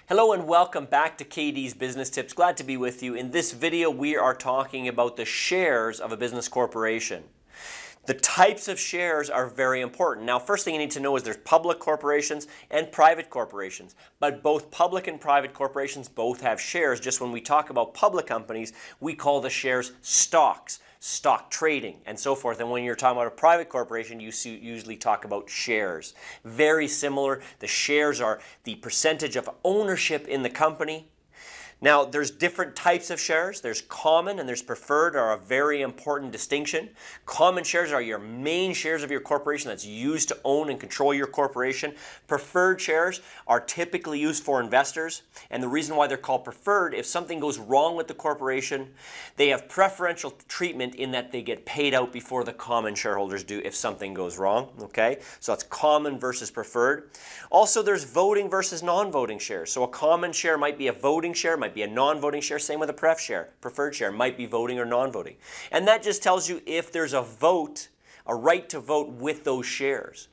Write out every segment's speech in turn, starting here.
Hello and welcome back to KD's Business Tips. Glad to be with you. In this video, we are talking about the shares of a business corporation. The types of shares are very important. Now, first thing you need to know is there's public corporations and private corporations. But both public and private corporations both have shares. Just when we talk about public companies, we call the shares stocks, stock trading, and so forth. And when you're talking about a private corporation, you usually talk about shares. Very similar. The shares are the percentage of ownership in the company. Now, there's different types of shares. There's common and there's preferred are a very important distinction. Common shares are your main shares of your corporation that's used to own and control your corporation. Preferred shares are typically used for investors. And the reason why they're called preferred, if something goes wrong with the corporation, they have preferential treatment in that they get paid out before the common shareholders do if something goes wrong. Okay, so that's common versus preferred. Also, there's voting versus non-voting shares. So a common share might be a voting share, might be a non-voting share. Same with a preferred share, might be voting or non-voting. And that just tells you if there's a vote, a right to vote with those shares.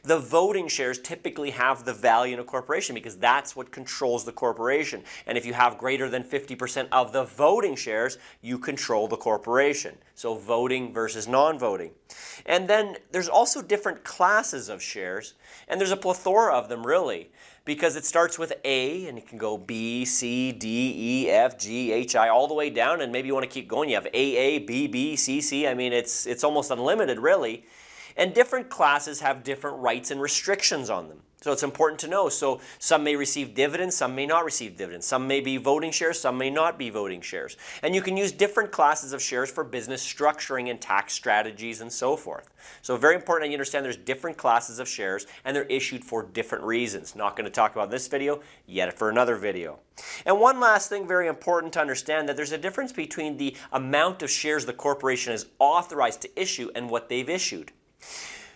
The voting shares typically have the value in a corporation because that's what controls the corporation. And if you have greater than 50% of the voting shares, you control the corporation. So voting versus non-voting. And then there's also different classes of shares, and there's a plethora of them really, because it starts with A and it can go B, C, D, E, F, G, H, I, all the way down, and maybe you want to keep going. You have AA, BB, CC. I mean, it's almost unlimited really. And different classes have different rights and restrictions on them. So it's important to know. So some may receive dividends, some may not receive dividends. Some may be voting shares, some may not be voting shares. And you can use different classes of shares for business structuring and tax strategies and so forth. So very important that you understand there's different classes of shares and they're issued for different reasons. Not going to talk about this video, yet for another video. And one last thing very important to understand, that there's a difference between the amount of shares the corporation is authorized to issue and what they've issued.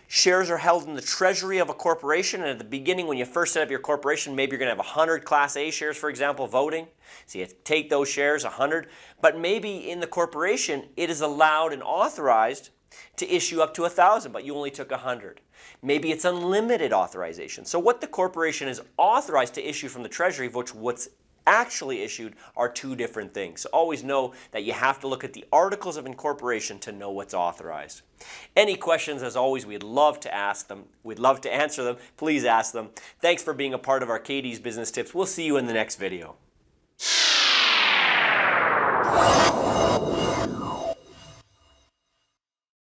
Shares are held in the treasury of a corporation, and at the beginning when you first set up your corporation, maybe you're going to have 100 Class A shares, for example, voting. So you take those shares, 100, but maybe in the corporation it is allowed and authorized to issue up to 1,000, but you only took 100. Maybe it's unlimited authorization. So what the corporation is authorized to issue from the treasury, which what's actually issued, are two different things. So always know that you have to look at the articles of incorporation to know what's authorized. Any questions, as always, we'd love to ask them. We'd love to answer them. Please ask them. Thanks for being a part of our KD's Business Tips. We'll see you in the next video.